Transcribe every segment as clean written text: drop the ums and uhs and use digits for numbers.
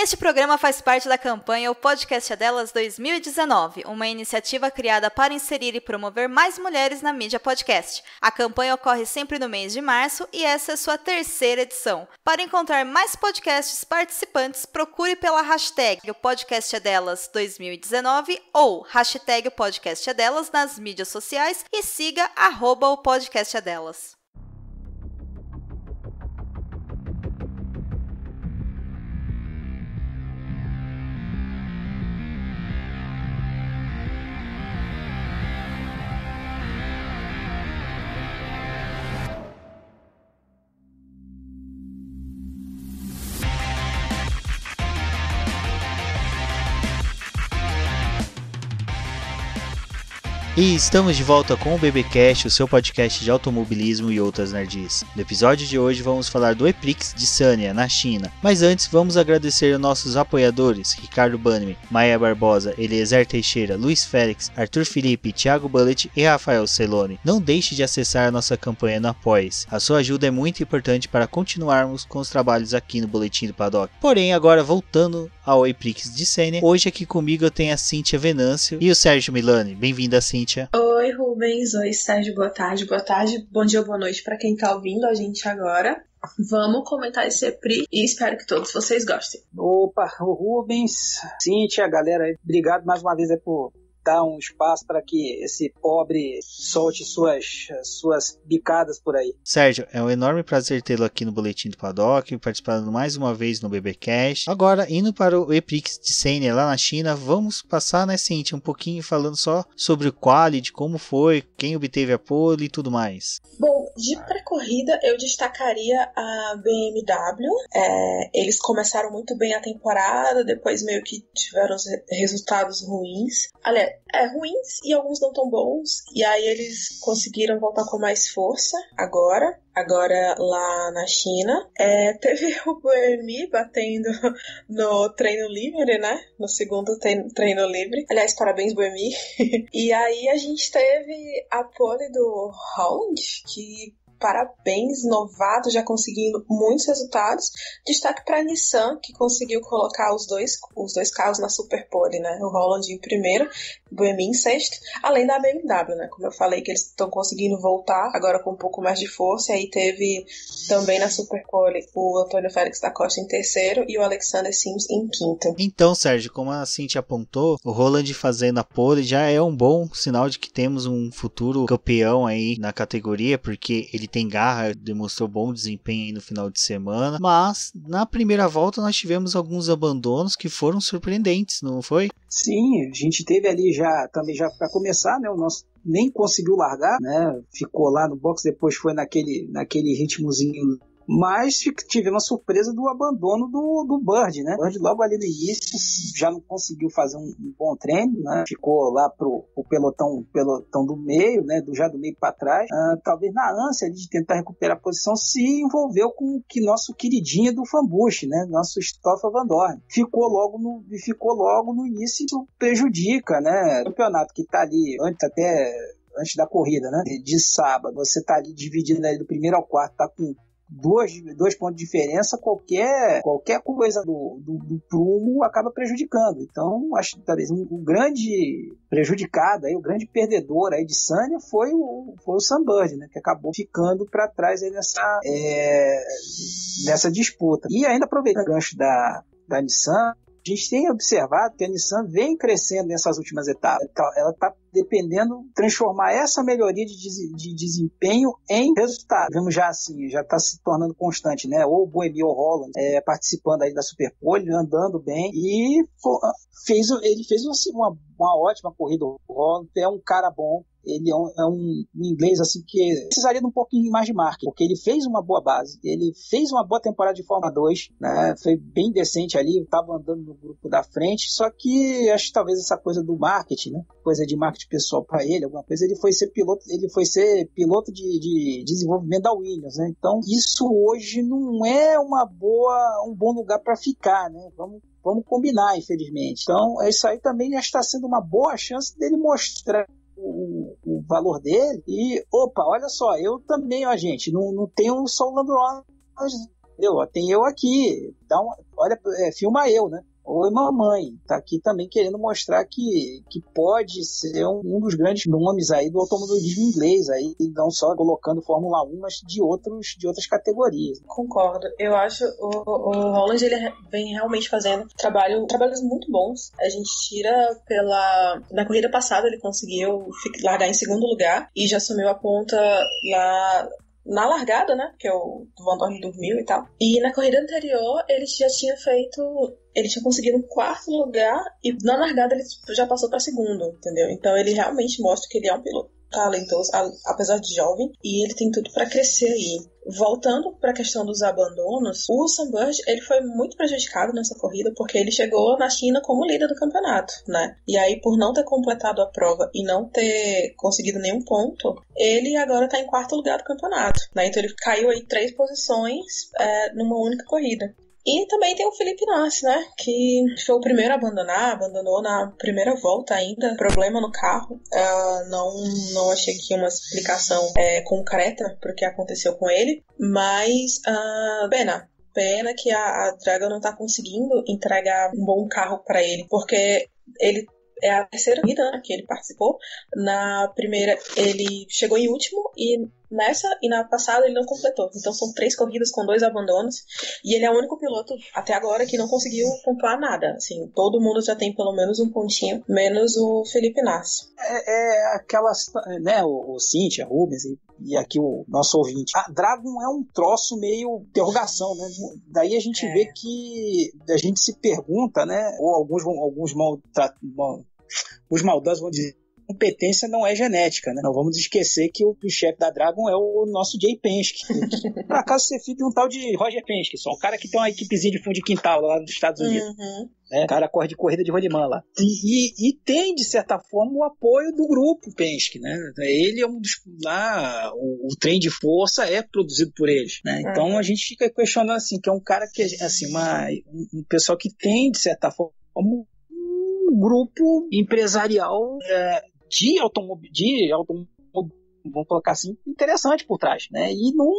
Este programa faz parte da campanha O Podcast é Delas 2019, uma iniciativa criada para inserir e promover mais mulheres na mídia podcast. A campanha ocorre sempre no mês de março e essa é sua terceira edição. Para encontrar mais podcasts participantes, procure pela hashtag O Podcast é Delas 2019 ou hashtag O Podcast é Delas nas mídias sociais e siga @O Podcast é Delas. E estamos de volta com o BBcast, o seu podcast de automobilismo e outras nerds. No episódio de hoje vamos falar do E-Prix de Sanya, na China. Mas antes vamos agradecer aos nossos apoiadores, Ricardo Bannerman, Maia Barbosa, Eliezer Teixeira, Luiz Félix, Arthur Felipe, Thiago Bullet e Rafael Celone. Não deixe de acessar a nossa campanha no Apoia-se. A sua ajuda é muito importante para continuarmos com os trabalhos aqui no Boletim do Paddock. Porém, agora voltando ao E-Prix de Sanya, hoje aqui comigo eu tenho a Cíntia Venâncio e o Sérgio Milani. Bem-vinda, Cíntia. Oi, Rubens. Oi, Sérgio. Boa tarde, bom dia ou boa noite para quem tá ouvindo a gente agora. Vamos comentar esse EPRI e espero que todos vocês gostem. Opa, o Rubens, Cíntia, galera, obrigado mais uma vez por dar um espaço para que esse pobre solte suas bicadas por aí. Sérgio, é um enorme prazer tê-lo aqui no Boletim do Paddock, participando mais uma vez no BBcast. Agora, indo para o E-Prix de Sanya lá na China, vamos passar, né, Cíntia, um pouquinho falando só sobre o quali, de como foi, quem obteve a pole e tudo mais. Bom, de pré-corrida eu destacaria a BMW. Eles começaram muito bem a temporada, depois meio que tiveram os resultados ruins. Aliás, ruins e alguns não tão bons. E aí eles conseguiram voltar com mais força agora lá na China. Teve o Buemi batendo no treino livre, né? No segundo treino livre. Aliás, parabéns, Buemi. E aí a gente teve a pole do Holland, que parabéns, novato, já conseguindo muitos resultados. Destaque para a Nissan, que conseguiu colocar os dois carros na Super Pole, né? O Holland em primeiro, o Buemi em sexto, além da BMW, né? Como eu falei, que eles estão conseguindo voltar agora com um pouco mais de força. E aí teve também na Super Pole o Antônio Félix da Costa em terceiro e o Alexander Sims em quinto. Então, Sérgio, como a Cintia apontou, o Holland fazendo a pole já é um bom sinal de que temos um futuro campeão aí na categoria, porque ele tem garra, demonstrou bom desempenho aí no final de semana, mas na primeira volta nós tivemos alguns abandonos que foram surpreendentes, não foi? Sim, a gente teve ali já para começar, né, o nosso nem conseguiu largar, né, ficou lá no box, depois foi naquele ritmozinho. Mas tivemos a surpresa do abandono do Bird, né? O Bird logo ali no início já não conseguiu fazer um bom treino, né? Ficou lá pro pelotão do meio, né? Já do meio para trás. Talvez na ânsia ali de tentar recuperar a posição, se envolveu com o que nosso queridinho do Fanbush, né? Nosso Stoffel Vandoorne. Ficou logo no início, isso prejudica, né? O campeonato que tá ali antes da corrida, né? De sábado, você tá ali dividindo ali do primeiro ao quarto, tá com dois pontos de diferença, qualquer coisa do prumo acaba prejudicando. Então, acho que talvez um grande prejudicado, aí, o grande perdedor aí de Sanya foi o Sunbird, né, que acabou ficando para trás aí nessa disputa. E ainda aproveitando o gancho da Nissan, a gente tem observado que a Nissan vem crescendo nessas últimas etapas. Ela está dependendo de transformar essa melhoria de desempenho em resultado. Vemos já assim, já está se tornando constante, né? Ou o Buemi ou o Holland participando aí da Superpole, andando bem, e ele fez assim, uma ótima corrida. O Holland é um cara bom. Ele é um inglês assim que precisaria de um pouquinho mais de marketing, porque ele fez uma boa base, ele fez uma boa temporada de Fórmula 2, né? Foi bem decente ali, estava andando no grupo da frente, só que acho que talvez essa coisa do marketing, né? Coisa de marketing pessoal para ele, alguma coisa, ele foi ser piloto de desenvolvimento da Williams, né? Então isso hoje não é um bom lugar para ficar, né? Vamos combinar, infelizmente. Então isso aí também já está sendo uma boa chance dele mostrar o valor dele. E, olha só, eu também, gente, não tenho só o Lando Norris, entendeu? Tem eu aqui, olha, filma eu, né? Oi, mamãe, tá aqui também querendo mostrar que pode ser um dos grandes nomes aí do automobilismo inglês, aí, não só colocando Fórmula 1, mas de outras categorias. Concordo. Eu acho o Holland, ele vem realmente fazendo trabalhos muito bons. A gente tira na corrida passada ele conseguiu largar em segundo lugar e já assumiu a ponta lá na largada, né? Porque o Van Dorn dormiu e tal. E na corrida anterior ele tinha conseguido um quarto lugar e na largada ele já passou para segundo, entendeu? Então ele realmente mostra que ele é um piloto talentoso, apesar de jovem, e ele tem tudo para crescer aí. Voltando para a questão dos abandonos, o Sam Burge, ele foi muito prejudicado nessa corrida porque ele chegou na China como líder do campeonato, né? E aí, por não ter completado a prova e não ter conseguido nenhum ponto, ele agora está em quarto lugar do campeonato, né? Então ele caiu aí 3 posições numa única corrida. E também tem o Felipe Nasr, né, que foi o primeiro a abandonou na primeira volta ainda, problema no carro. Não achei aqui uma explicação concreta para o que aconteceu com ele, mas pena que a Dragon não está conseguindo entregar um bom carro para ele, porque ele é a terceira corrida, né, que ele participou. Na primeira ele chegou em último e nessa e na passada ele não completou. Então são 3 corridas com 2 abandonos e ele é o único piloto até agora que não conseguiu pontuar nada. Assim, todo mundo já tem pelo menos um pontinho, menos o Felipe Nasr. Aquelas, né, o Cíntia, Rubens e aqui o nosso ouvinte. A Dragon é um troço meio interrogação, né? Daí a gente vê que a gente se pergunta, né? Ou alguns os maldosos vão dizer: competência não é genética, né? Não vamos esquecer que o chefe da Dragon é o nosso Jay Penske. Por acaso você filho de um tal de Roger Penske, só um cara que tem uma equipezinha de fundo de quintal lá nos Estados Unidos. Uhum. O cara corre de corrida de rolimã lá. E tem, de certa forma, o apoio do grupo Penske, né? Ele é um dos... Lá, o trem de força é produzido por eles, né? Então a gente fica questionando, assim, que é um cara que, assim, um pessoal que tem, de certa forma, um grupo empresarial de automóvel, vamos colocar assim, interessante por trás, né? E não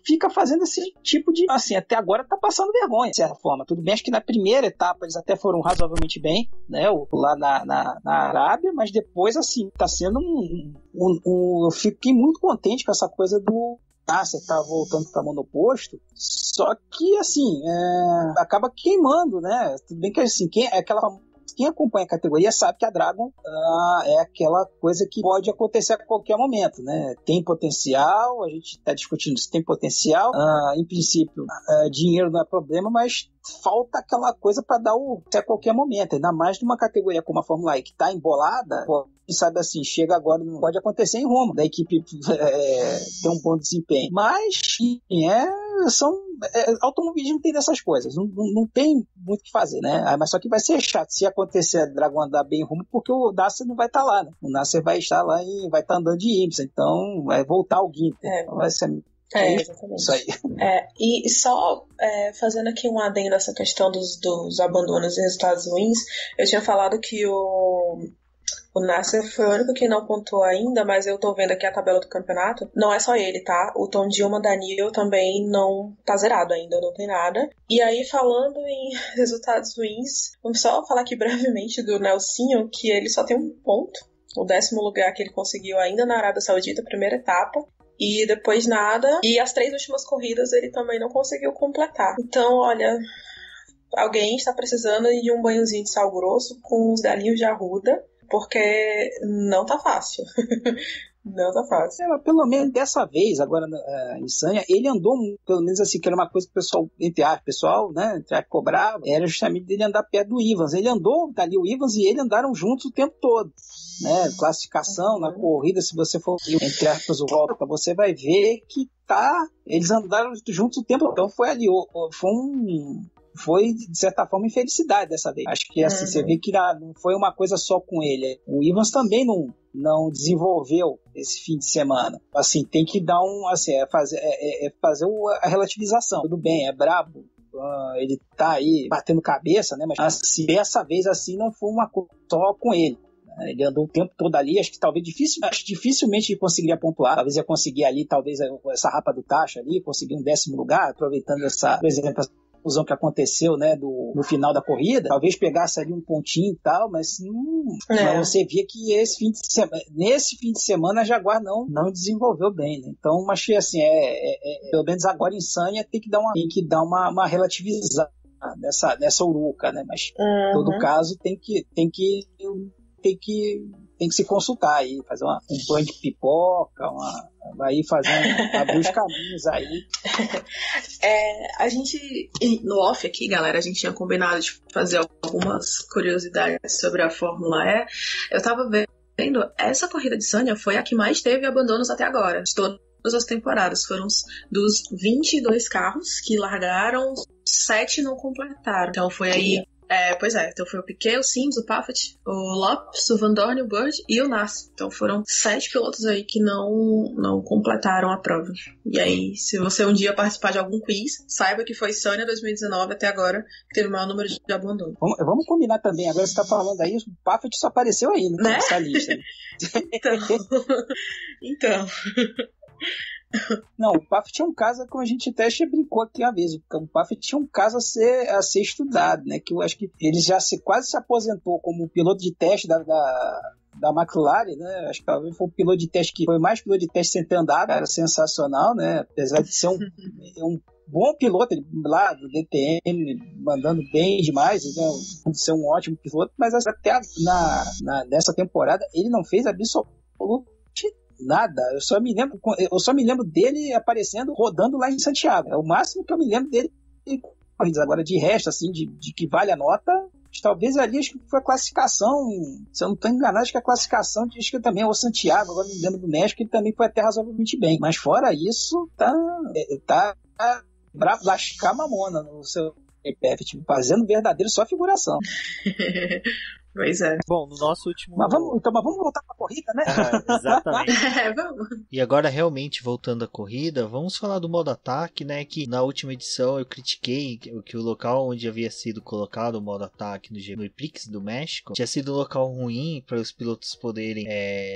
fica fazendo esse tipo de... Assim, até agora tá passando vergonha, de certa forma. Tudo bem, acho que na primeira etapa eles até foram razoavelmente bem, né? Lá na Arábia, mas depois, assim, tá sendo eu fiquei muito contente com essa coisa do... você tá voltando para monoposto, só que, assim, acaba queimando, né? Tudo bem que, assim, quem acompanha a categoria sabe que a Dragon é aquela coisa que pode acontecer a qualquer momento, né? Tem potencial, a gente está discutindo se tem potencial. Em princípio, dinheiro não é problema, mas falta aquela coisa para dar a qualquer momento. Ainda mais numa categoria como a Fórmula E, que está embolada, sabe assim, chega agora, não pode acontecer em Roma, da equipe ter um bom desempenho. Mas, automobilismo tem dessas coisas, não tem muito o que fazer, né? Mas só que vai ser chato se acontecer a Dragon andar bem em Roma, porque o Nasser não vai estar lá, né? O Nasser vai estar lá e vai estar andando de Ibsen, então vai voltar ao Guinter. Então vai ser... exatamente. Isso aí. E só fazendo aqui um adendo nessa questão dos abandonos e resultados ruins, eu tinha falado que o Nasser foi o único que não pontuou ainda, mas eu tô vendo aqui a tabela do campeonato. Não é só ele, tá? O Tom Dillman Daniel também não tá zerado ainda, não tem nada. E aí, falando em resultados ruins, vamos só falar aqui brevemente do Nelsinho, que ele só tem um ponto. O 10º lugar que ele conseguiu ainda na Arábia Saudita, primeira etapa. E depois nada. E as 3 últimas corridas ele também não conseguiu completar. Então, olha... Alguém está precisando de um banhozinho de sal grosso com os galinhos de arruda, porque não tá fácil. Não tá fácil. Mas pelo menos dessa vez, agora em Sanya, ele andou, pelo menos assim, que era uma coisa que o pessoal, né, cobrava, era justamente dele andar perto do Evans. Ele andou dali, o Evans e ele andaram juntos o tempo todo, né? Classificação, na corrida, se você for, entre aspas, o volta, você vai ver que eles andaram juntos o tempo todo. Então foi ali, foi, de certa forma, infelicidade dessa vez. Acho que assim, você vê que não foi uma coisa só com ele. O Evans também não desenvolveu esse fim de semana. Assim, tem que dar fazer a relativização. Tudo bem, é brabo. Ele tá aí batendo cabeça, né? Mas assim, dessa vez assim não foi uma coisa só com ele. Ele andou o tempo todo ali, acho que talvez dificilmente ele conseguiria pontuar. Talvez ia conseguir ali, talvez essa rapa do tacho ali, conseguir um 10º lugar, aproveitando por exemplo, essa confusão que aconteceu, né, no final da corrida, talvez pegasse ali um pontinho e tal, mas mas você via que nesse fim de semana a Jaguar não desenvolveu bem, né? Então achei assim, pelo menos agora em Sanya tem que dar uma relativizada nessa uruca, né? Mas em todo caso tem que se consultar aí, fazer um banho de pipoca, vai abrir os caminhos aí. A gente, no off aqui, galera, a gente tinha combinado de fazer algumas curiosidades sobre a Fórmula E. Eu tava vendo, essa corrida de Sanya foi a que mais teve abandonos até agora, de todas as temporadas. Foram dos 22 carros que largaram, 7 não completaram. Então foi aí... então foi o Piquet, o Sims, o Paffett, o Lopes, o Van Dorn, o Bird e o Nasr. Então foram 7 pilotos aí que não completaram a prova. E aí, se você um dia participar de algum quiz, saiba que foi Sanya 2019 até agora que teve o maior número de abandono. Vamos combinar também, agora você tá falando aí, o Paffett só apareceu aí, né? Nessa lista. Então... Não, o Paffett é um caso, como a gente até brincou aqui uma vez, o Paffett tinha um caso a ser estudado, né? Que eu acho que ele já quase se aposentou como piloto de teste da McLaren, né? Acho que talvez foi o piloto de teste que foi mais piloto de teste sem ter andado, era sensacional, né? Apesar de ser um bom piloto, ele lá do DTM, mandando bem demais, né? Ser um ótimo piloto, mas até nessa temporada ele não fez absolutamente nada. Eu só me lembro dele aparecendo, rodando lá em Santiago. É o máximo que eu me lembro dele. Agora, de resto, assim, de que vale a nota, talvez ali, acho que foi a classificação, se eu não estou enganado, acho que a classificação, acho que também é o Santiago, agora me lembro do México, ele também foi até razoavelmente bem. Mas fora isso, tá bravo, lascar a mamona no seu PF, fazendo verdadeiro só figuração. Pois é. Bom, no nosso último... Mas vamos voltar pra corrida, né? Exatamente. Vamos. E agora, realmente, voltando à corrida, vamos falar do modo ataque, né? Que na última edição eu critiquei que o local onde havia sido colocado o modo ataque no Prix do México tinha sido um local ruim para os pilotos poderem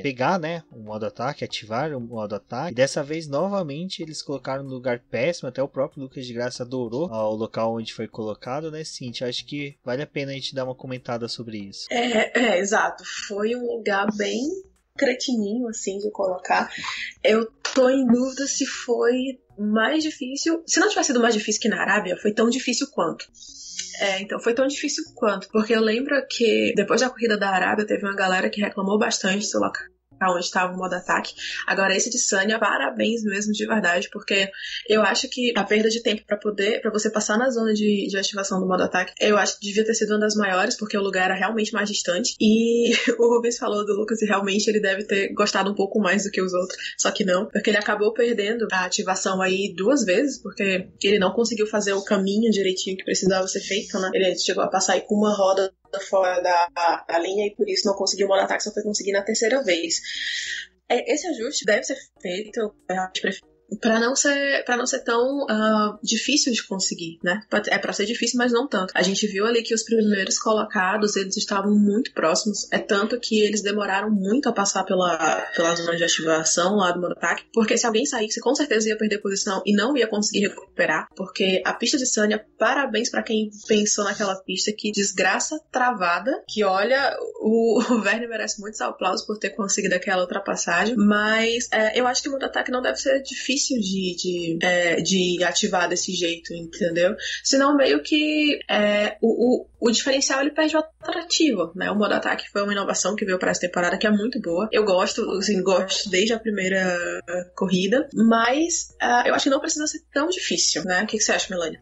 pegar, né? O modo ataque, ativar o modo ataque. E dessa vez, novamente, eles colocaram no lugar péssimo. Até o próprio Lucas de Graça adorou o local onde foi colocado, né, Cíntia? Acho que vale a pena a gente dar uma comentada sobre isso. Exato. Foi um lugar bem cretininho, assim, de colocar. Eu tô em dúvida se foi mais difícil. Se não tivesse sido mais difícil que na Arábia, foi tão difícil quanto. Então foi tão difícil quanto. Porque eu lembro que depois da corrida da Arábia, teve uma galera que reclamou bastante do local onde estava o modo ataque. Agora esse de Sanya, parabéns mesmo, de verdade, porque eu acho que a perda de tempo para você passar na zona de ativação do modo ataque, eu acho que devia ter sido uma das maiores, porque o lugar era realmente mais distante, e o Rubens falou do Lucas e realmente ele deve ter gostado um pouco mais do que os outros, só que não, porque ele acabou perdendo a ativação aí 2 vezes, porque ele não conseguiu fazer o caminho direitinho que precisava ser feito, né? Ele chegou a passar aí com uma roda fora da linha e por isso não conseguiu o modo ataque, só foi conseguir na 3ª vez. Esse ajuste deve ser feito para não ser tão difícil de conseguir, né? É para ser difícil, mas não tanto. A gente viu ali que os primeiros colocados, eles estavam muito próximos, tanto que eles demoraram muito a passar pela zona de ativação lá do modo ataque, porque se alguém saísse, com certeza ia perder posição e não ia conseguir recuperar, porque a pista de Sanya, parabéns para quem pensou naquela pista, que desgraça travada, que olha, o Verne merece muitos aplausos por ter conseguido aquela ultrapassagem, mas eu acho que o modo ataque não deve ser difícil de ativar desse jeito, entendeu? Senão meio que o diferencial ele perde o atrativo, né? O modo ataque foi uma inovação que veio para essa temporada que é muito boa. Eu gosto desde a primeira corrida, mas eu acho que não precisa ser tão difícil, né? O que você acha, Melania?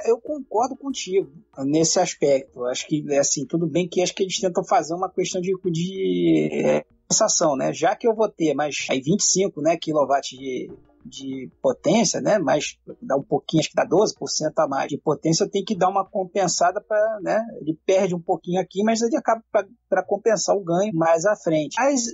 Eu concordo contigo nesse aspecto. Eu acho que, assim, tudo bem que acho que eles tentam fazer uma questão de sensação, né? Já que eu vou ter mais 25, né, quilowatts de potência, né, mas dá um pouquinho, acho que dá 12% a mais de potência, eu tenho que dar uma compensada para, né, ele perde um pouquinho aqui, mas ele acaba para compensar o ganho mais à frente. Mas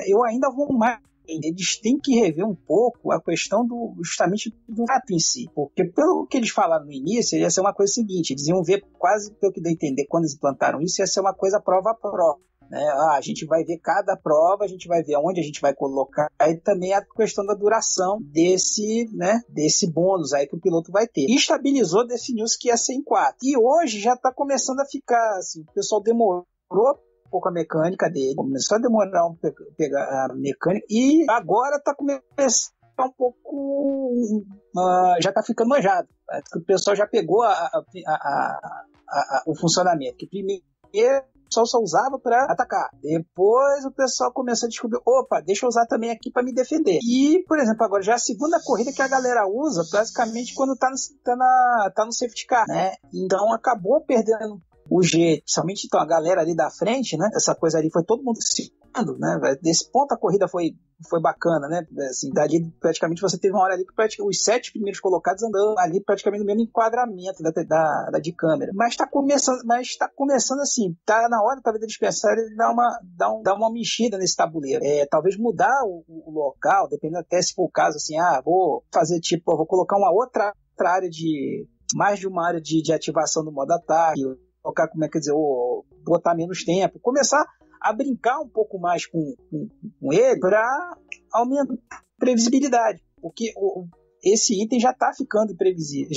eu ainda vou mais. Eles têm que rever um pouco a questão justamente do rato em si, porque pelo que eles falaram no início, ia ser uma coisa seguinte, eles iam ver, quase pelo que deu a entender quando eles implantaram isso, ia ser uma coisa prova a prova. né? A gente vai ver cada prova, a gente vai ver onde a gente vai colocar, aí também a questão da duração desse, né, desse bônus aí que o piloto vai ter. E estabilizou, definiu-se que ia ser em 4. E hoje já está começando a ficar assim, o pessoal demorou um pouco a mecânica dele, começou a demorar pegar a mecânica, e agora está começando um pouco, já está ficando manjado. O pessoal já pegou o funcionamento, que primeiro o pessoal só usava para atacar. Depois o pessoal começou a descobrir, opa, deixa eu usar também aqui para me defender. E, por exemplo, agora já é a segunda corrida que a galera usa, basicamente quando tá no safety car, né? Então acabou perdendo o jeito, principalmente então a galera ali da frente, né? Essa coisa ali foi todo mundo se segurando, né? Desse ponto a corrida foi bacana, né? Assim, dali praticamente você teve uma hora ali que os 7 primeiros colocados andando ali praticamente no mesmo enquadramento de câmera. Mas tá começando assim, tá na hora talvez eles pensarem em dar uma mexida nesse tabuleiro. Talvez mudar o local, dependendo até se for o caso, assim, vou fazer vou colocar uma outra área mais de uma área de ativação do modo ataque, colocar, como é que dizer, botar menos tempo, começar a brincar um pouco mais com ele para aumentar a previsibilidade, porque esse item já está ficando imprevisível,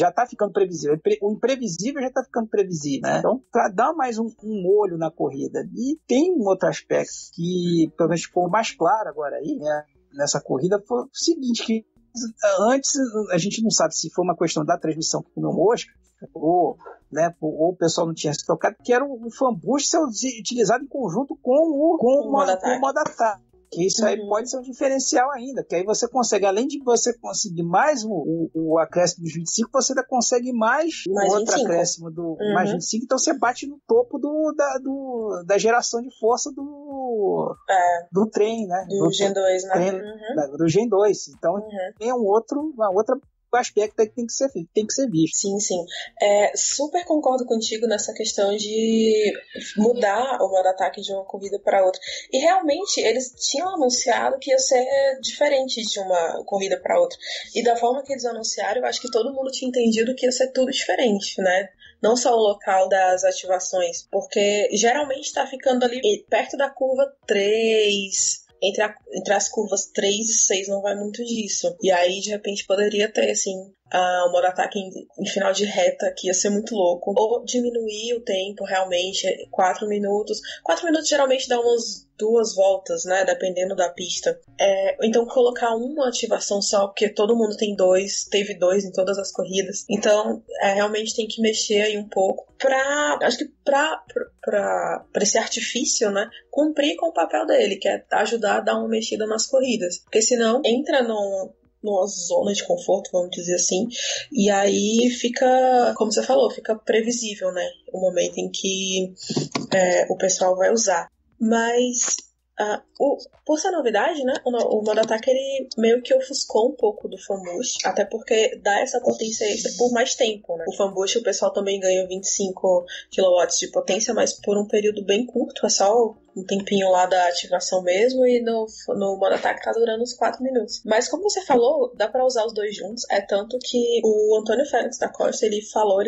o imprevisível já está ficando previsível, né? Então, para dar mais um olho na corrida. E tem um outro aspecto que pelo menos ficou mais claro agora aí, né, nessa corrida, foi o seguinte, que antes a gente não sabe se foi uma questão da transmissão que comeu mosca, ou o pessoal não tinha se tocado, que era o fan boost ser utilizado em conjunto com o modo ataque. Que isso aí pode ser um diferencial ainda, que aí você consegue, além de você conseguir mais o acréscimo dos 25, você ainda consegue mais outro 25. Acréscimo do mais 25, então você bate no topo da geração de força do trem, né? Do Gen 2, né? Trem, do Gen 2. Então tem uma outra aspecto que tem que ser visto. Sim. Super concordo contigo nessa questão de mudar o modo ataque de uma corrida para outra. E realmente eles tinham anunciado que ia ser diferente de uma corrida para outra. E da forma que eles anunciaram, eu acho que todo mundo tinha entendido que ia ser tudo diferente, né? Não só o local das ativações, porque geralmente está ficando ali perto da curva 3... Entre as curvas 3 e 6 não vai muito disso. E aí, de repente, poderia ter, assim, o modo ataque em final de reta, que ia ser muito louco. Ou diminuir o tempo, realmente, 4 minutos. 4 minutos geralmente dá umas 2 voltas, né? Dependendo da pista. Então, colocar uma ativação só, porque todo mundo teve 2 em todas as corridas. Então, realmente tem que mexer aí um pouco acho que pra esse artifício, né? Cumprir com o papel dele, que é ajudar a dar uma mexida nas corridas. Porque senão entra numa zona de conforto, vamos dizer assim, e aí fica, como você falou, fica previsível, né? O momento em que o pessoal vai usar. Mas por ser novidade, né, o modo ataque ele meio que ofuscou um pouco do fan boost, até porque dá essa potência extra por mais tempo, né? O fan boost o pessoal também ganha 25 kW de potência, mas por um período bem curto, é só um tempinho lá da ativação mesmo, e no modo ataque tá durando uns 4 minutos. Mas como você falou, dá pra usar os dois juntos, tanto que o Antônio Félix da Costa, ele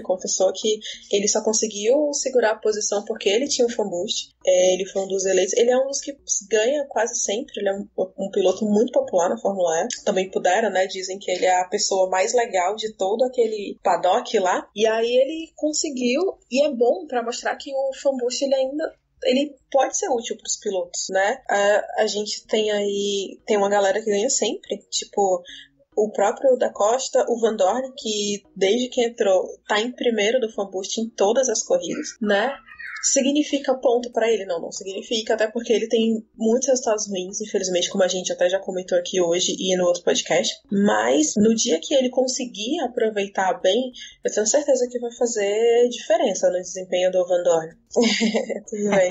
confessou que ele só conseguiu segurar a posição porque ele tinha o fan boost, ele foi um dos eleitos, ele é um dos que ganha quase sempre, ele é um piloto muito popular na Fórmula E, também pudera, né, dizem que ele é a pessoa mais legal de todo aquele paddock lá, e aí ele conseguiu, e é bom pra mostrar que o fan boost ele pode ser útil para os pilotos, né? A gente tem uma galera que ganha sempre, tipo o próprio da Costa, o Van Dorn, que desde que entrou tá em primeiro do fan boost em todas as corridas, né? Significa ponto pra ele? Não significa, até porque ele tem muitos resultados ruins, infelizmente, como a gente até já comentou aqui hoje e no outro podcast, mas no dia que ele conseguir aproveitar bem, eu tenho certeza que vai fazer diferença no desempenho do Van Dorn. Tudo bem.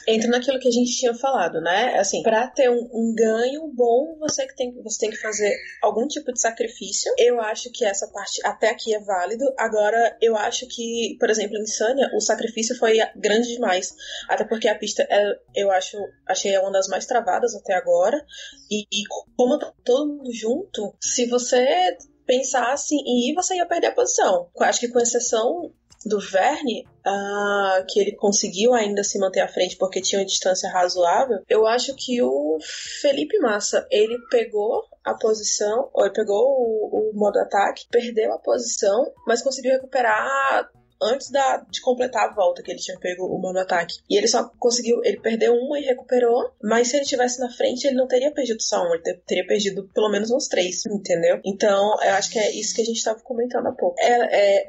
Entra naquilo que a gente tinha falado, né? Assim, pra ter um ganho bom, você tem que fazer algum tipo de sacrifício. Eu acho que essa parte até aqui é válido. Agora, eu acho que, por exemplo, em Sanya, o sacrifício foi grande demais. Até porque a pista, achei uma das mais travadas até agora. E como tá todo mundo junto, se você pensasse em ir, você ia perder a posição. Eu acho que com exceção do Verne, que ele conseguiu ainda se manter à frente porque tinha uma distância razoável, eu acho que o Felipe Massa, ele pegou a posição, ou ele pegou o modo ataque, perdeu a posição, mas conseguiu recuperar antes de completar a volta que ele tinha pego o mono ataque. E ele só conseguiu, ele perdeu uma e recuperou, mas se ele tivesse na frente, ele não teria perdido só um, ele teria perdido pelo menos uns 3, entendeu? Então, eu acho que é isso que a gente estava comentando há pouco.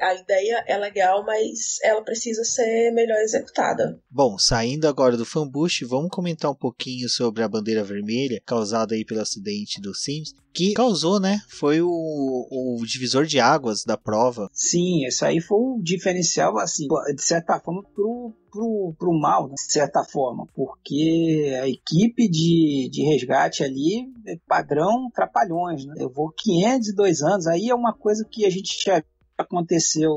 A ideia é legal, mas ela precisa ser melhor executada. Bom, saindo agora do fanbush, vamos comentar um pouquinho sobre a bandeira vermelha causada aí pelo acidente do Sims, que causou, né? Foi o divisor de águas da prova. Sim, isso aí foi um diferencial, assim, de certa forma, pro mal, né? De certa forma, porque a equipe de resgate ali é padrão trapalhões, né? Levou 502 anos, aí é uma coisa que a gente já aconteceu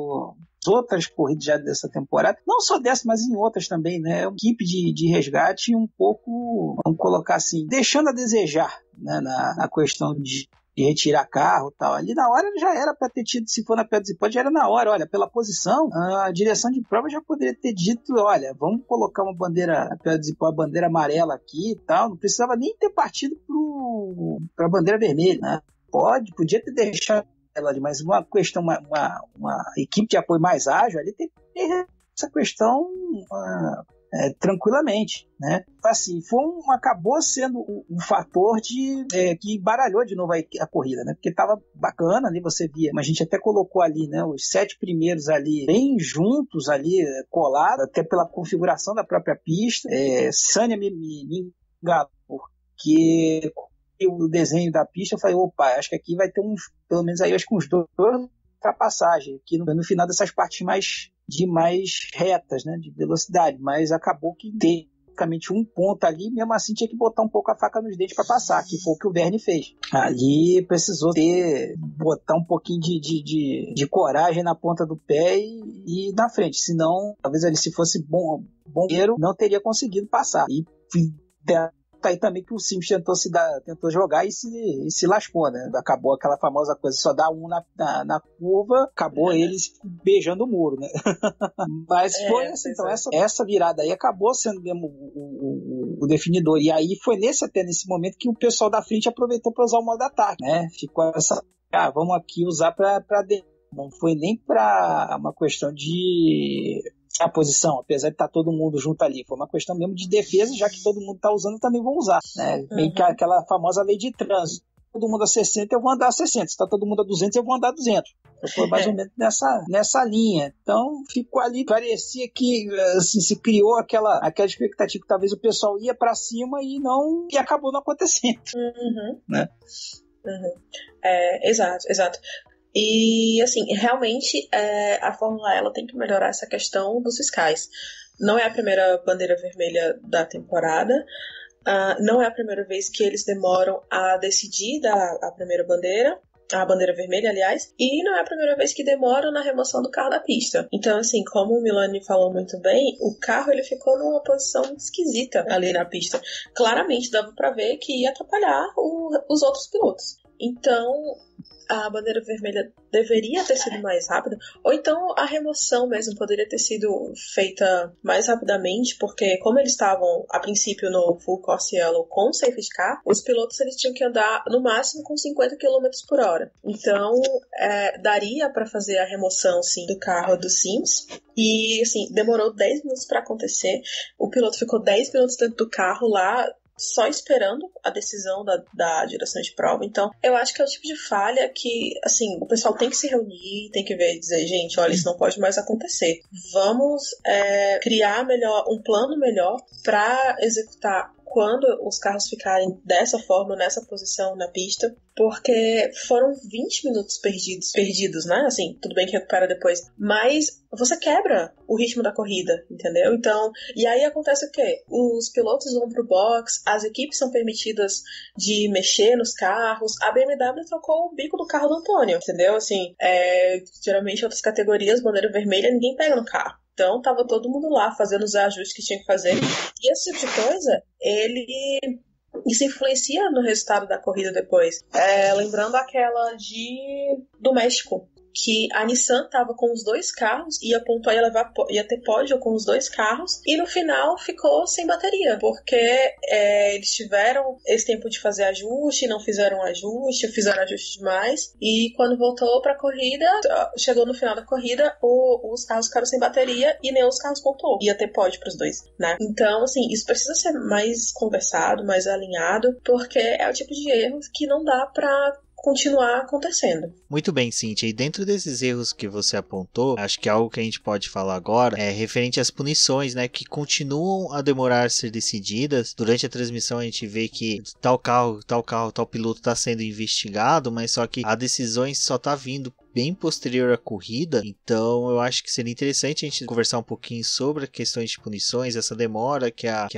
outras corridas já dessa temporada, não só dessa, mas em outras também, né? É uma equipe de resgate um pouco, vamos colocar assim, deixando a desejar, né? Na questão de retirar carro e tal. Ali na hora já era para ter tido, se for na Pedra dos Hipódromes, já era na hora, olha, pela posição, a direção de prova já poderia ter dito, olha, vamos colocar uma bandeira, a bandeira amarela aqui e tal, não precisava nem ter partido para a bandeira vermelha, né? Podia ter deixado ela ali, mas uma questão, uma equipe de apoio mais ágil ali tem que ter essa questão tranquilamente, né? Assim, acabou sendo um fator que baralhou de novo a corrida, né? Porque tava bacana ali, você via, mas a gente até colocou ali, né? Os 7 primeiros ali, bem juntos ali, colados, até pela configuração da própria pista. Sânia me enganou, porque o desenho da pista, eu falei, opa, acho que aqui vai ter pelo menos aí, acho que uns 2 ultrapassagens, aqui no final dessas partes mais retas, né, de velocidade, mas acabou que tecnicamente um ponto ali, mesmo assim tinha que botar um pouco a faca nos dentes para passar, que foi o que o Verne fez. Ali precisou botar um pouquinho de coragem na ponta do pé e na frente, senão, talvez ele, se fosse bombeiro, não teria conseguido passar. E aí também que o Sims tentou jogar e se lascou, né? Acabou aquela famosa coisa, só dá um na curva, acabou eles beijando o muro, né? Mas foi assim, então essa virada aí acabou sendo mesmo o definidor, e aí foi até nesse momento que o pessoal da frente aproveitou para usar o modo ataque, né? Ficou essa, vamos aqui usar para dentro. Não foi nem para uma questão de a posição, apesar de estar todo mundo junto ali, foi uma questão mesmo de defesa, já que todo mundo está usando, também vão usar, né? Meio que aquela famosa lei de trânsito, todo mundo a 60, eu vou andar a 60, se está todo mundo a 200, eu vou andar a 200. Então, foi mais ou menos nessa linha. Então ficou ali, parecia que assim, se criou aquela expectativa que talvez o pessoal ia para cima e acabou não acontecendo. Né? Exato. E, assim, realmente a Fórmula E ela tem que melhorar essa questão dos fiscais. Não é a primeira bandeira vermelha da temporada, não é a primeira vez que eles demoram a decidir a primeira bandeira, a bandeira vermelha, aliás, e não é a primeira vez que demoram na remoção do carro da pista. Então, assim, como o Milani falou muito bem, o carro ele ficou numa posição esquisita ali na pista. Claramente dava pra ver que ia atrapalhar os outros pilotos. Então, a bandeira vermelha deveria ter sido mais rápida, ou então a remoção mesmo poderia ter sido feita mais rapidamente, porque como eles estavam a princípio no Full Course Yellow com safety car, os pilotos eles tinham que andar no máximo com 50 km por hora. Então daria para fazer a remoção sim do carro do Sims, e assim, demorou 10 minutos para acontecer. O piloto ficou 10 minutos dentro do carro lá, só esperando a decisão da direção de prova. Então, eu acho que é o tipo de falha que, assim, o pessoal tem que se reunir, tem que ver e dizer, gente, olha, isso não pode mais acontecer. Vamos criar um plano melhor para executar quando os carros ficarem dessa forma, nessa posição na pista, porque foram 20 minutos perdidos, né? Assim, tudo bem que recupera depois, mas você quebra o ritmo da corrida, entendeu? Então, e aí acontece o quê? Os pilotos vão pro box, as equipes são permitidas de mexer nos carros, a BMW trocou o bico do carro do Antônio, entendeu? Assim, geralmente em outras categorias, bandeira vermelha, ninguém pega no carro. Então, tava todo mundo lá fazendo os ajustes que tinha que fazer. E esse tipo de coisa, isso influencia no resultado da corrida depois. Lembrando aquela do México, que a Nissan estava com os 2 carros, ia pontuar, ia ter pódio com os 2 carros, e no final ficou sem bateria, porque eles tiveram esse tempo de fazer ajuste, não fizeram ajuste, fizeram ajuste demais, e quando voltou para a corrida, chegou no final da corrida, os carros ficaram sem bateria e nem os carros pontuou. Ia ter pódio para os 2, né? Então, assim, isso precisa ser mais conversado, mais alinhado, porque é o tipo de erro que não dá para continuar acontecendo. Muito bem, Cíntia. E dentro desses erros que você apontou, acho que algo que a gente pode falar agora é referente às punições, né, que continuam a demorar a ser decididas. Durante a transmissão a gente vê que tal piloto está sendo investigado, mas só que a decisão só está vindo bem posterior à corrida, então eu acho que seria interessante a gente conversar um pouquinho sobre questões de punições, essa demora que a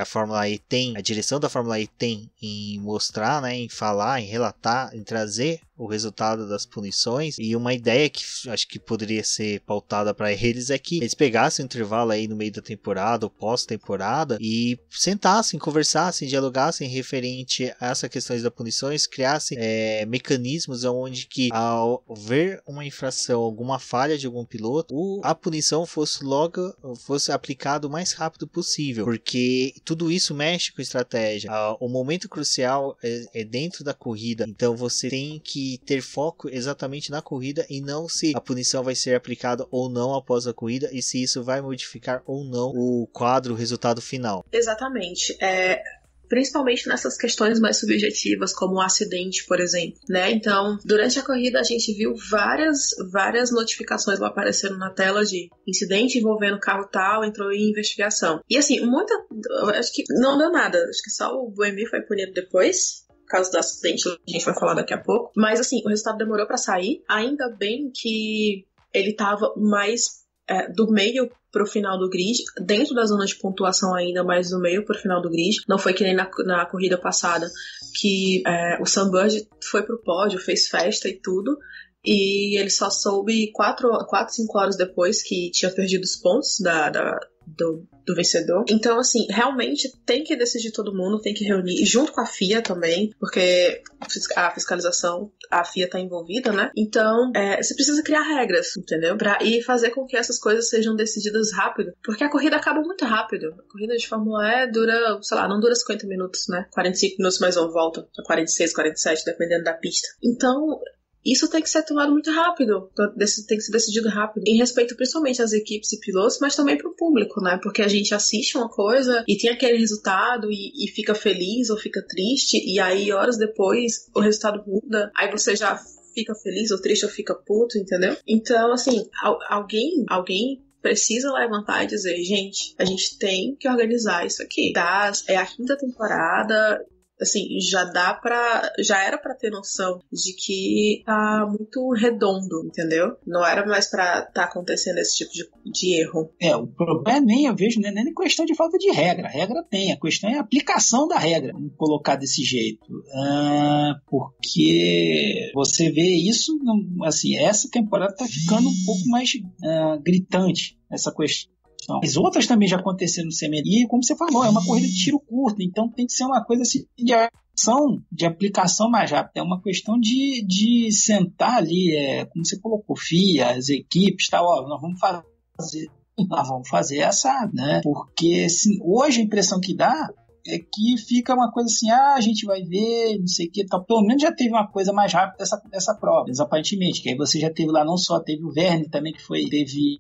Fórmula E tem, a direção da Fórmula E tem em mostrar, né, em falar, em relatar, em trazer o resultado das punições. E uma ideia que acho que poderia ser pautada para eles é que eles pegassem um intervalo aí no meio da temporada ou pós-temporada e sentassem, conversassem, dialogassem referente a essas questões das punições, criassem mecanismos onde que ao ver uma infração, alguma falha de algum piloto, a punição fosse aplicada o mais rápido possível, porque tudo isso mexe com estratégia. O momento crucial é dentro da corrida, então você tem que ter foco exatamente na corrida e não se a punição vai ser aplicada ou não após a corrida e se isso vai modificar ou não o quadro, o resultado final. Exatamente. Principalmente nessas questões mais subjetivas, como o acidente, por exemplo, né? Então, durante a corrida a gente viu várias notificações lá aparecendo na tela de incidente envolvendo carro tal, entrou em investigação. E assim, acho que não deu nada, acho que só o Buemi foi punido depois, por causa do acidente, a gente vai falar daqui a pouco. Mas assim, o resultado demorou pra sair, ainda bem que ele tava mais do meio pro final do grid, dentro da zona de pontuação ainda, mais do meio pro final do grid. Não foi que nem na corrida passada, que o Sam Bird foi pro pódio, fez festa e tudo, e ele só soube 5 horas depois que tinha perdido os pontos do vencedor. Então, assim, realmente tem que decidir todo mundo, tem que reunir, junto com a FIA também, porque a fiscalização, a FIA tá envolvida, né? Então, você precisa criar regras, entendeu? E fazer com que essas coisas sejam decididas rápido, porque a corrida acaba muito rápido. A corrida de Fórmula E dura, sei lá, não dura 50 minutos, né? 45 minutos mais uma volta, 46, 47, dependendo da pista. Então, isso tem que ser tomado muito rápido, tem que ser decidido rápido, em respeito principalmente às equipes e pilotos, mas também para o público, né? Porque a gente assiste uma coisa e tem aquele resultado e fica feliz ou fica triste, e aí horas depois o resultado muda, aí você já fica feliz ou triste ou fica puto, entendeu? Então, assim, alguém precisa levantar e dizer, gente, a gente tem que organizar isso aqui, tá? É a 5ª temporada. Assim, já era pra ter noção de que tá muito redondo, entendeu? Não era mais pra tá acontecendo esse tipo de erro. O problema eu vejo, não é nem questão de falta de regra. A regra tem, a questão é a aplicação da regra, vamos colocar desse jeito. Porque você vê isso, assim, essa temporada tá ficando um pouco mais gritante, essa questão. As outras também já aconteceram no CML, e como você falou, é uma corrida de tiro curto, então tem que ser uma coisa assim, de aplicação mais rápida, é uma questão de sentar ali, como você colocou, FIA, as equipes, tal, nós vamos fazer essa, né? Porque assim, hoje a impressão que dá é que fica uma coisa assim, a gente vai ver, não sei o que, tal. Pelo menos já teve uma coisa mais rápida dessa prova, aparentemente, que aí você já teve lá, não só teve o Verne também, que teve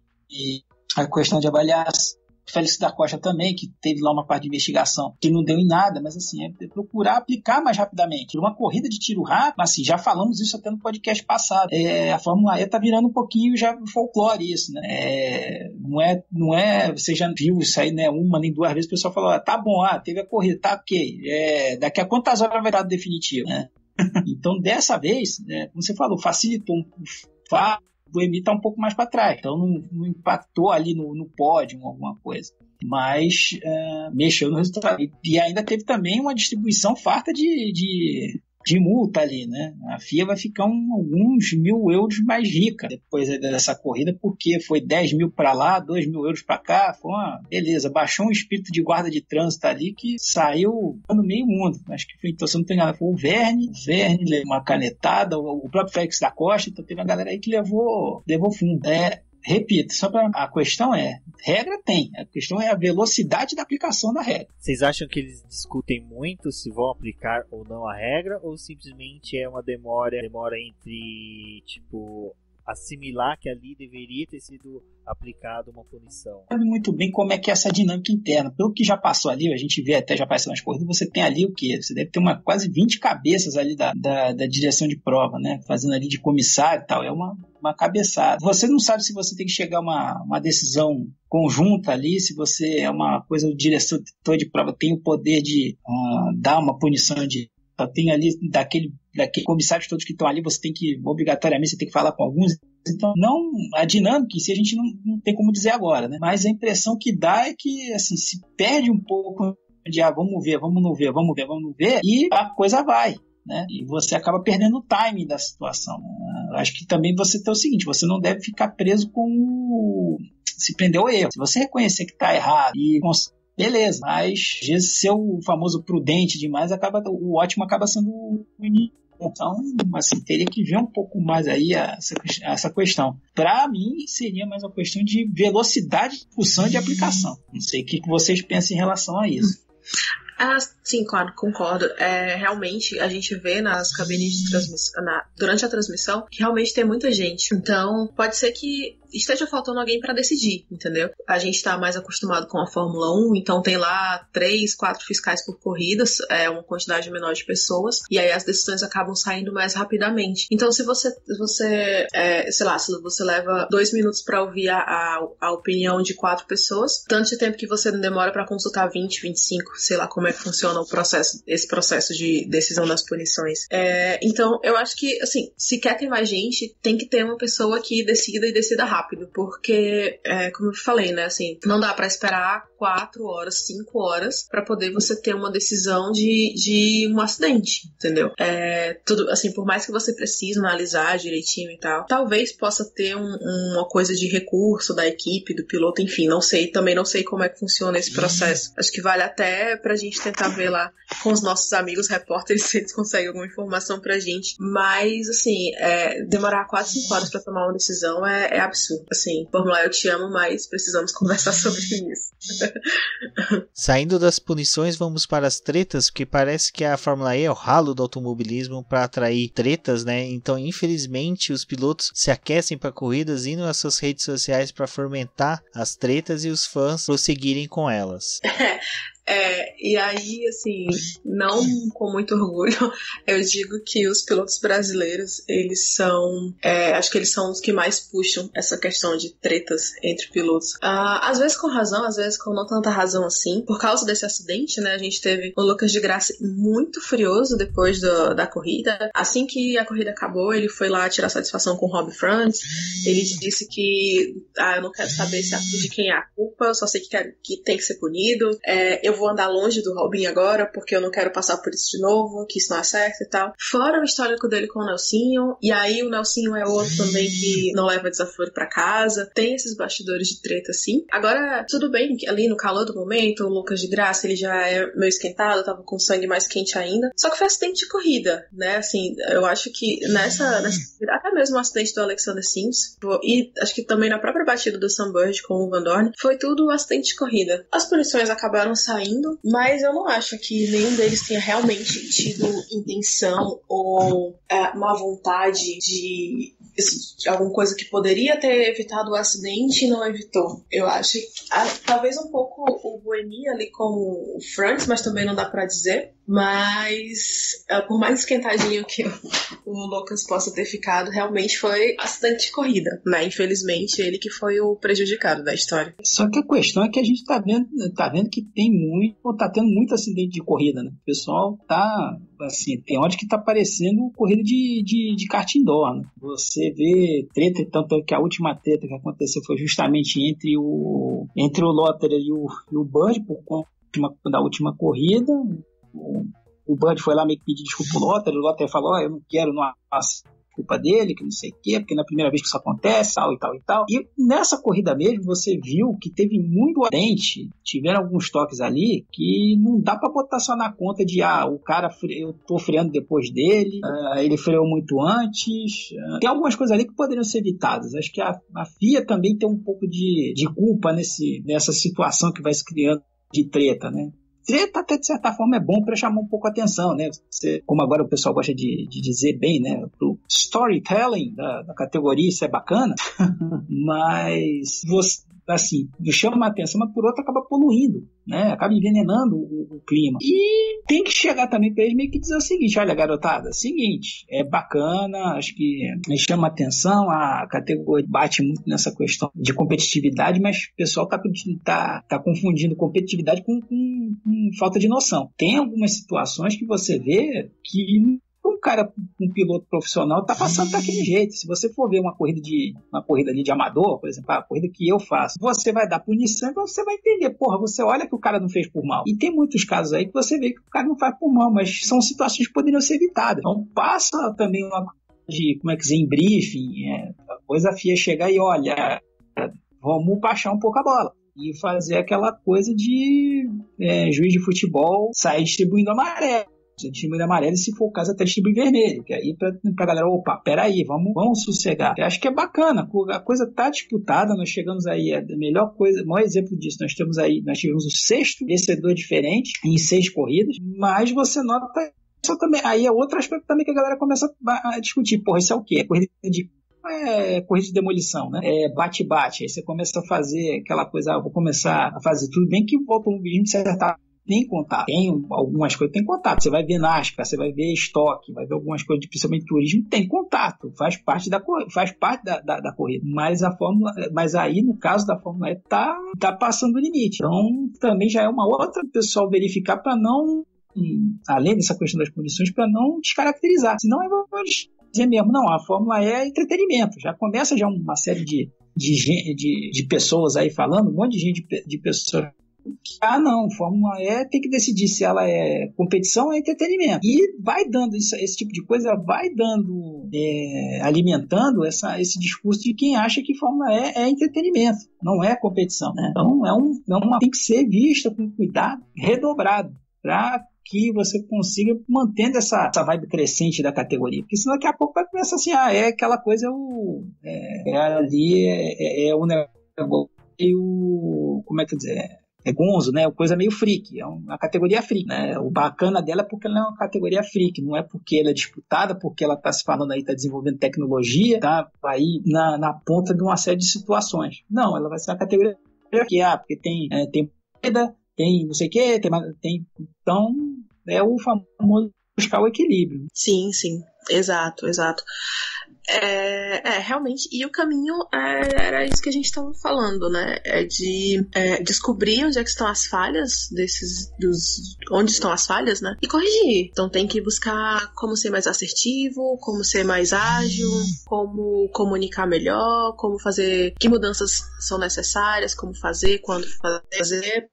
a questão de avaliação, Félix da Costa também, que teve lá uma parte de investigação que não deu em nada, mas assim, é procurar aplicar mais rapidamente. Uma corrida de tiro rápido, assim, já falamos isso até no podcast passado, a Fórmula E tá virando um pouquinho já folclore isso, né? Não é, você já viu isso aí, né? Uma nem 2 vezes o pessoal falou, tá bom, teve a corrida, tá ok, daqui a quantas horas vai dar o definitivo, né? Então, dessa vez, como você falou, facilitou o Buemi está um pouco mais para trás, então não impactou ali no pódio alguma coisa, mas mexeu no resultado. E ainda teve também uma distribuição farta de de multa ali, né? A FIA vai ficar alguns €1.000 mais rica depois dessa corrida, porque foi 10 mil para lá, 2 mil euros para cá, foi uma beleza, baixou um espírito de guarda de trânsito ali que saiu no meio mundo. Acho que foi, então, se não tem nada, foi o Verne levou uma canetada, o próprio Félix da Costa, então teve uma galera aí que levou fundo. Repito, a questão regra tem, a questão é a velocidade da aplicação da regra. Vocês acham que eles discutem muito se vão aplicar ou não a regra, ou simplesmente é uma demora entre, tipo, assimilar que ali deveria ter sido aplicado uma punição? Sabe muito bem como é que é essa dinâmica interna. Pelo que já passou ali, a gente vê até já passando nas corridas, você tem ali o quê? Você deve ter quase 20 cabeças ali da direção de prova, né? Fazendo ali de comissário e tal. É uma cabeçada. Você não sabe se você tem que chegar a uma decisão conjunta ali, se você é uma coisa, o diretor de prova tem o poder de dar uma punição tem ali daquele comissários todos que estão ali, você tem que, obrigatoriamente, você tem que falar com alguns. Então, a dinâmica, se a gente não tem como dizer agora, né? Mas a impressão que dá é que, assim, se perde um pouco de, vamos ver, e a coisa vai, né? E você acaba perdendo o timing da situação. Acho que também você tem o seguinte, você não deve ficar preso se prender ao erro. Se você reconhecer que está errado e beleza, mas às vezes ser o famoso prudente demais, o ótimo acaba sendo o inimigo. Então, assim, teria que ver um pouco mais aí essa questão. Para mim, seria mais uma questão de velocidade de discussão e de aplicação. Não sei o que vocês pensam em relação a isso. Sim, claro, concordo. Realmente, a gente vê nas cabines de transmissão, durante a transmissão, que realmente tem muita gente. Então, pode ser que esteja faltando alguém para decidir, entendeu? A gente está mais acostumado com a Fórmula 1, então tem lá 3, 4 fiscais por corrida, uma quantidade menor de pessoas, e aí as decisões acabam saindo mais rapidamente. Então, se você sei lá, se você leva 2 minutos para ouvir a opinião de 4 pessoas, tanto de tempo que você não demora para consultar 20, 25, sei lá como é que funciona esse processo de decisão das punições. Então, eu acho que, assim, se quer ter mais gente, tem que ter uma pessoa que decida e decida rápido, porque, como eu falei, né, assim, não dá pra esperar 4 horas, 5 horas pra poder você ter uma decisão de um acidente, entendeu? Tudo, assim, por mais que você precise analisar direitinho e tal, talvez possa ter uma coisa de recurso da equipe, do piloto, enfim, também não sei como é que funciona esse processo. Acho que vale até pra gente tentar ver lá com os nossos amigos repórteres se eles conseguem alguma informação pra gente, mas, assim, demorar 4, 5 horas pra tomar uma decisão é absurdo. Assim, Fórmula, eu te amo, mas precisamos conversar sobre isso. Saindo das punições, vamos para as tretas, porque parece que a Fórmula E é o ralo do automobilismo para atrair tretas, né? Então, infelizmente, os pilotos se aquecem para corridas, indo às suas redes sociais para fomentar as tretas e os fãs prosseguirem com elas. E aí, assim, não com muito orgulho, eu digo que os pilotos brasileiros, eles são, acho que eles são os que mais puxam essa questão de tretas entre pilotos. Às vezes com razão, às vezes com não tanta razão assim. Por causa desse acidente, né, a gente teve o Lucas de Grassi muito furioso depois da corrida. Assim que a corrida acabou, ele foi lá tirar satisfação com o Rob Franz. Ele disse que, eu não quero saber de quem é a culpa, eu só sei que tem que ser punido. Eu vou andar longe do Robin agora, porque eu não quero passar por isso de novo, que isso não é certo e tal. Fora o histórico dele com o Nelsinho, e aí o Nelsinho é outro também que não leva desaforo pra casa. Tem esses bastidores de treta, assim. Agora, tudo bem, ali no calor do momento, o Lucas de Grassi, ele já é meio esquentado, tava com sangue mais quente ainda. Só que foi acidente de corrida, né? Assim, eu acho que nessa corrida, até mesmo o acidente do Alexander Sims, e acho que também na própria batida do Sam Bird com o Van Dorn, foi tudo acidente de corrida. As punições acabaram saindo, mas eu não acho que nenhum deles tenha realmente tido intenção ou má vontade de alguma coisa que poderia ter evitado o acidente e não evitou. Eu acho que talvez um pouco o Buemi ali com o Franz, mas também não dá pra dizer. Mas por mais esquentadinho que o Lucas possa ter ficado, realmente foi acidente de corrida, né? Infelizmente, ele que foi o prejudicado da história. Só que a questão é que a gente tá vendo que tá tendo muito acidente de corrida, né? O pessoal tá, assim, tem onde que tá parecendo corrida de kart indoor, né? Você vê treta, tanto que a última treta que aconteceu foi justamente entre o Lotterer e o Bird, por conta da última corrida. O o Bud foi lá meio que pedir desculpa pro Lothario, o Lothario falou, eu não quero, não culpa dele, que não sei o quê, porque não é a primeira vez que isso acontece, tal e tal e tal. E nessa corrida mesmo, você viu que teve muito acidente, tiveram alguns toques ali que não dá pra botar só na conta de, o cara, eu tô freando depois dele, ele freou muito antes. Tem algumas coisas ali que poderiam ser evitadas. Acho que a FIA também tem um pouco de culpa nessa situação que vai se criando de treta, né? Treta, até de certa forma, é bom para chamar um pouco a atenção, né? Como agora o pessoal gosta de dizer bem, né? Pro storytelling da categoria, isso é bacana, mas assim, chama a atenção, mas por outro acaba poluindo, né? Acaba envenenando o clima. E tem que chegar também para eles meio que dizer o seguinte, olha, garotada, seguinte, é bacana, acho que chama a atenção, a categoria bate muito nessa questão de competitividade, mas o pessoal tá confundindo competitividade com falta de noção. Tem algumas situações que você vê que um cara, um piloto profissional, tá passando daquele jeito. Se você for ver uma corrida ali de amador, por exemplo, a corrida que eu faço, você vai dar punição e você vai entender, você olha que o cara não fez por mal. E tem muitos casos aí que você vê que o cara não faz por mal, mas são situações que poderiam ser evitadas. Então passa também uma coisa de, como é que dizer, em briefing, a coisa FIA chegar e olha, vamos baixar um pouco a bola. E fazer aquela coisa de juiz de futebol sair distribuindo amarelo. Distribuindo amarelo e, se for o caso, até distribuir vermelho. Que aí pra galera, peraí, vamos sossegar. Eu acho que é bacana, a coisa tá disputada, nós chegamos aí, a melhor coisa, o maior exemplo disso, nós tivemos o 6º vencedor diferente em 6 corridas, mas você nota isso também. Aí é outro aspecto também que a galera começa a discutir. Isso é o quê? É corrida de demolição, né? Bate-bate. Aí você começa a fazer aquela coisa, vou começar a fazer tudo bem que o automobilismo de certa tem contato. Tem algumas coisas que tem contato. Você vai ver NASCAR, você vai ver estoque, vai ver algumas coisas, principalmente turismo, tem contato. Faz parte da corrida. Mas aí, no caso da Fórmula E, tá passando o limite. Então, também já é uma outra pessoal verificar para não, além dessa questão das punições, para não descaracterizar. Senão, eles dizer mesmo, não, a Fórmula E é entretenimento. Já começa uma série de pessoas aí falando, um monte de gente, de pessoas não, Fórmula E tem que decidir se ela é competição ou é entretenimento. E vai dando esse tipo de coisa, vai dando, alimentando esse discurso de quem acha que Fórmula E é entretenimento, não é competição, né? Então tem que ser vista com cuidado redobrado para que você consiga mantendo essa vibe crescente da categoria, porque senão daqui a pouco vai começar assim, aquela coisa o negócio meio, como é que eu dizer, gonzo, né? Coisa meio freak, é uma categoria freak, né? O bacana dela é porque ela é uma categoria freak, não é porque ela é disputada, porque ela tá se falando aí, tá desenvolvendo tecnologia, tá aí na ponta de uma série de situações. Não, ela vai ser uma categoria que porque tem corrida, tem não sei o que, tem. Então, é o famoso buscar o equilíbrio. Sim, exato. Realmente, e o caminho era isso que a gente estava falando, né? De descobrir onde é que estão as falhas onde estão as falhas, né? E corrigir. Então tem que buscar como ser mais assertivo, como ser mais ágil, como comunicar melhor, como fazer, que mudanças são necessárias, como fazer, quando fazer,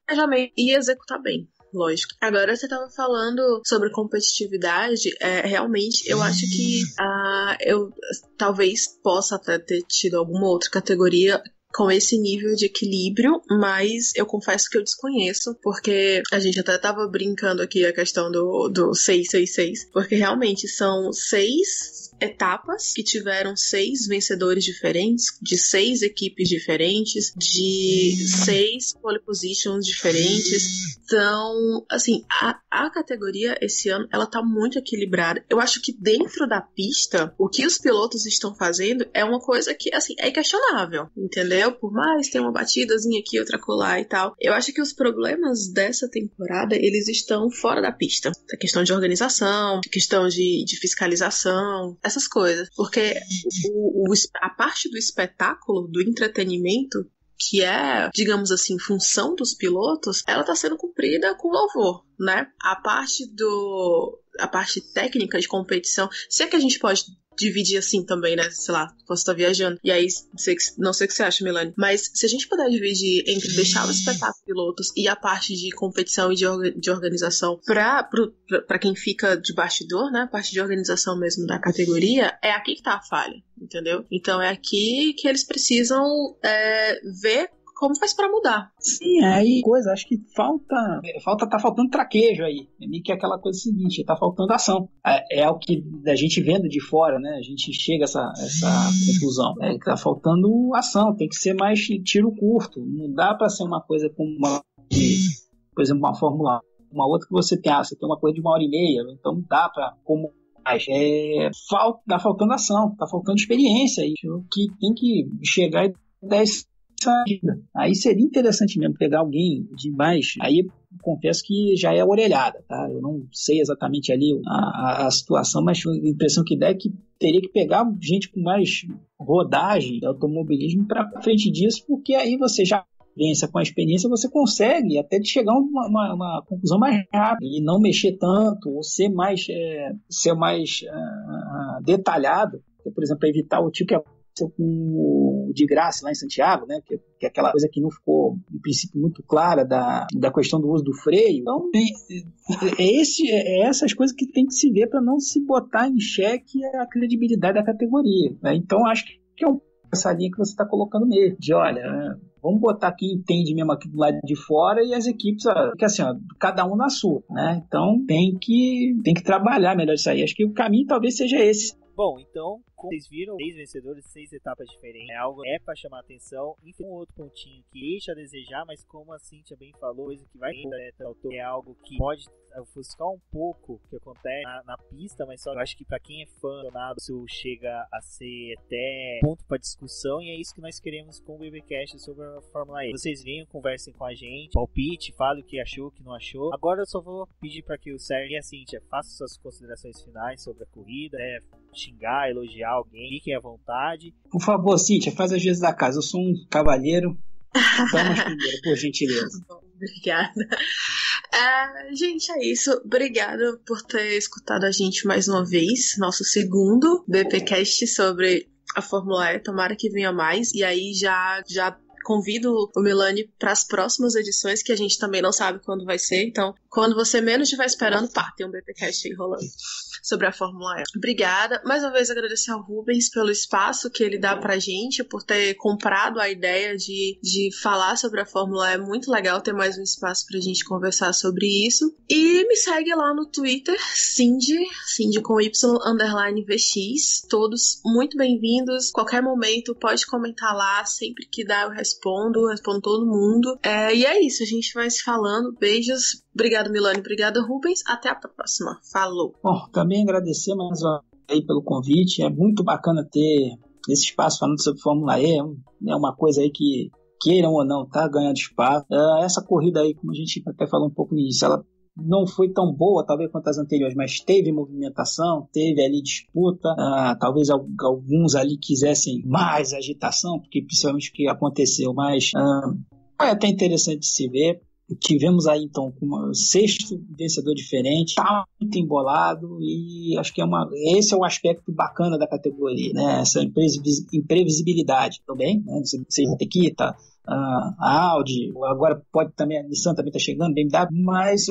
e executar bem. Lógico. Agora você estava falando sobre competitividade. Realmente, eu acho que eu talvez possa até ter tido alguma outra categoria com esse nível de equilíbrio, mas eu confesso que eu desconheço, porque a gente até estava brincando aqui a questão do 666, porque realmente são 6 etapas que tiveram 6 vencedores diferentes, de 6 equipes diferentes, de 6 pole positions diferentes. Então, assim, a categoria esse ano, ela tá muito equilibrada. Eu acho que dentro da pista, o que os pilotos estão fazendo é uma coisa que, assim, é questionável, entendeu? Por mais ter uma batidazinha aqui, outra colar e tal. Eu acho que os problemas dessa temporada, eles estão fora da pista. A questão de organização, a questão de fiscalização, essas coisas. Porque a parte do espetáculo, do entretenimento, que é, digamos assim, função dos pilotos, ela está sendo cumprida com louvor, né? A parte técnica de competição, se é que a gente pode dividir assim também, né? Sei lá, posso estar viajando. E aí, não sei o que você acha, Milani. Mas se a gente puder dividir entre deixar o espetáculo pilotos e a parte de competição e de organização pra quem fica de bastidor, né? A parte de organização mesmo da categoria, é aqui que tá a falha, entendeu? Então é aqui que eles precisam ver como faz pra mudar. Sim, aí coisa, acho que tá faltando traquejo aí. É meio que aquela coisa seguinte, tá faltando ação. É o que a gente vendo de fora, né? A gente chega a essa conclusão. Tá faltando ação, tem que ser mais tiro curto. Não dá pra ser uma coisa como por exemplo, uma Fórmula 1, uma outra que você tem uma coisa de 1h30, então não dá pra como tá faltando ação, tá faltando experiência aí, que tem que chegar e dar essa vida. Aí seria interessante mesmo pegar alguém de mais. Aí confesso que já é orelhada, tá? Eu não sei exatamente ali a situação, mas a impressão que dá é que teria que pegar gente com mais rodagem de automobilismo para frente disso, porque aí você já com a experiência você consegue até de chegar a uma conclusão mais rápida e não mexer tanto ou ser mais detalhado, por exemplo, evitar o tipo que aconteceu com o de Graça lá em Santiago, né, que é aquela coisa que não ficou em princípio muito clara da questão do uso do freio. Então essas coisas que tem que se ver para não se botar em xeque a credibilidade da categoria, né? Então acho que é essa linha que você está colocando mesmo, de olha, vamos botar quem entende mesmo aqui do lado de fora e as equipes, porque assim, cada um na sua, né? Então tem que trabalhar melhor isso aí. Acho que o caminho talvez seja esse. Bom, então, como vocês viram, 6 vencedores, 6 etapas diferentes. É algo para chamar atenção. Enfim, um outro pontinho que deixa a desejar, mas como a Cíntia bem falou, coisa que vai é algo que pode ofuscar um pouco o que acontece na pista, mas só eu acho que para quem é fã do nada, isso chega a ser até ponto para discussão, e é isso que nós queremos com o BBcast sobre a Fórmula E. Vocês venham, conversem com a gente, palpite, falem o que achou, o que não achou. Agora eu só vou pedir para que o Sérgio e a Cíntia façam suas considerações finais sobre a corrida, xingar, elogiar alguém, fiquem à vontade. Por favor, Cíntia, faz as vezes da casa. Eu sou um cavalheiro. Vamos primeiro, por gentileza. Obrigada. Gente, é isso. Obrigada por ter escutado a gente mais uma vez. Nosso segundo BPcast sobre a Fórmula E. Tomara que venha mais. E aí já convido o Milani para as próximas edições, que a gente também não sabe quando vai ser. Então, quando você menos estiver esperando, tem um BPcast aí rolando sobre a Fórmula E. Obrigada. Mais uma vez agradecer ao Rubens pelo espaço que ele dá pra gente, por ter comprado a ideia de falar sobre a Fórmula E. É muito legal ter mais um espaço pra gente conversar sobre isso. E me segue lá no Twitter, Cindy com Y_VX. Todos muito bem-vindos. Qualquer momento pode comentar lá, sempre que dá eu respondo todo mundo. E é isso, a gente vai se falando. Beijos. Obrigado, Milani. Obrigado, Rubens. Até a próxima. Falou. Bom, também agradecer mais uma vez aí pelo convite. É muito bacana ter esse espaço falando sobre Fórmula E. É uma coisa aí que, queiram ou não, tá ganhando espaço. Essa corrida aí, como a gente até falou um pouco no início, ela não foi tão boa, talvez, quanto as anteriores, mas teve movimentação, teve ali disputa, talvez alguns ali quisessem mais agitação, porque principalmente o que aconteceu, mas é até interessante de se ver. Tivemos aí então um sexto vencedor diferente, tá muito embolado, e acho que esse é um aspecto bacana da categoria, né? Essa imprevisibilidade também, né? Você vai ter que a Audi, agora pode também, a Nissan também está chegando, BMW, mas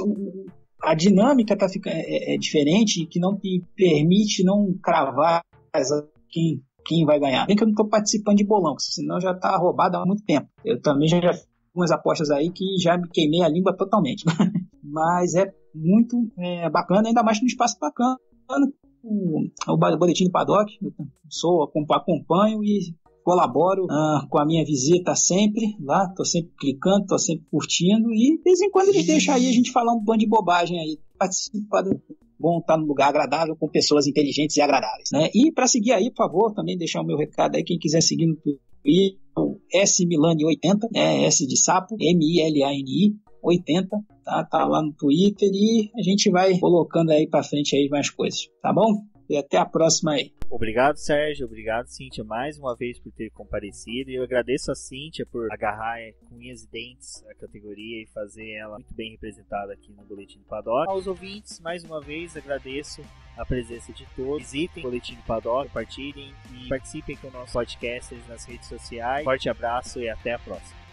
a dinâmica é diferente, que não te permite não cravar quem vai ganhar. Bem que eu não estou participando de bolão, senão já está roubado há muito tempo. Eu também já fiz algumas apostas aí que já me queimei a língua totalmente. Mas é muito bacana, ainda mais no espaço bacana. O boletim do Paddock, eu acompanho e colaboro com a minha visita sempre lá, tô sempre clicando, tô sempre curtindo, e de vez em quando eles deixam aí a gente falar um bando de bobagem aí, participar do bom estar num lugar agradável com pessoas inteligentes e agradáveis, né? E para seguir aí, por favor, também deixar o meu recado aí, quem quiser seguir no Twitter, o smilani80, S de sapo, MILANI 80, tá lá no Twitter, e a gente vai colocando aí para frente aí mais coisas, tá bom? E até a próxima aí. Obrigado, Sérgio. Obrigado, Cíntia, mais uma vez por ter comparecido. E eu agradeço a Cíntia por agarrar com unhas e dentes a categoria e fazer ela muito bem representada aqui no Boletim do Paddock. Aos ouvintes, mais uma vez, agradeço a presença de todos. Visitem o Boletim do Paddock, compartilhem e participem com nossos podcasters nas redes sociais. Forte abraço e até a próxima.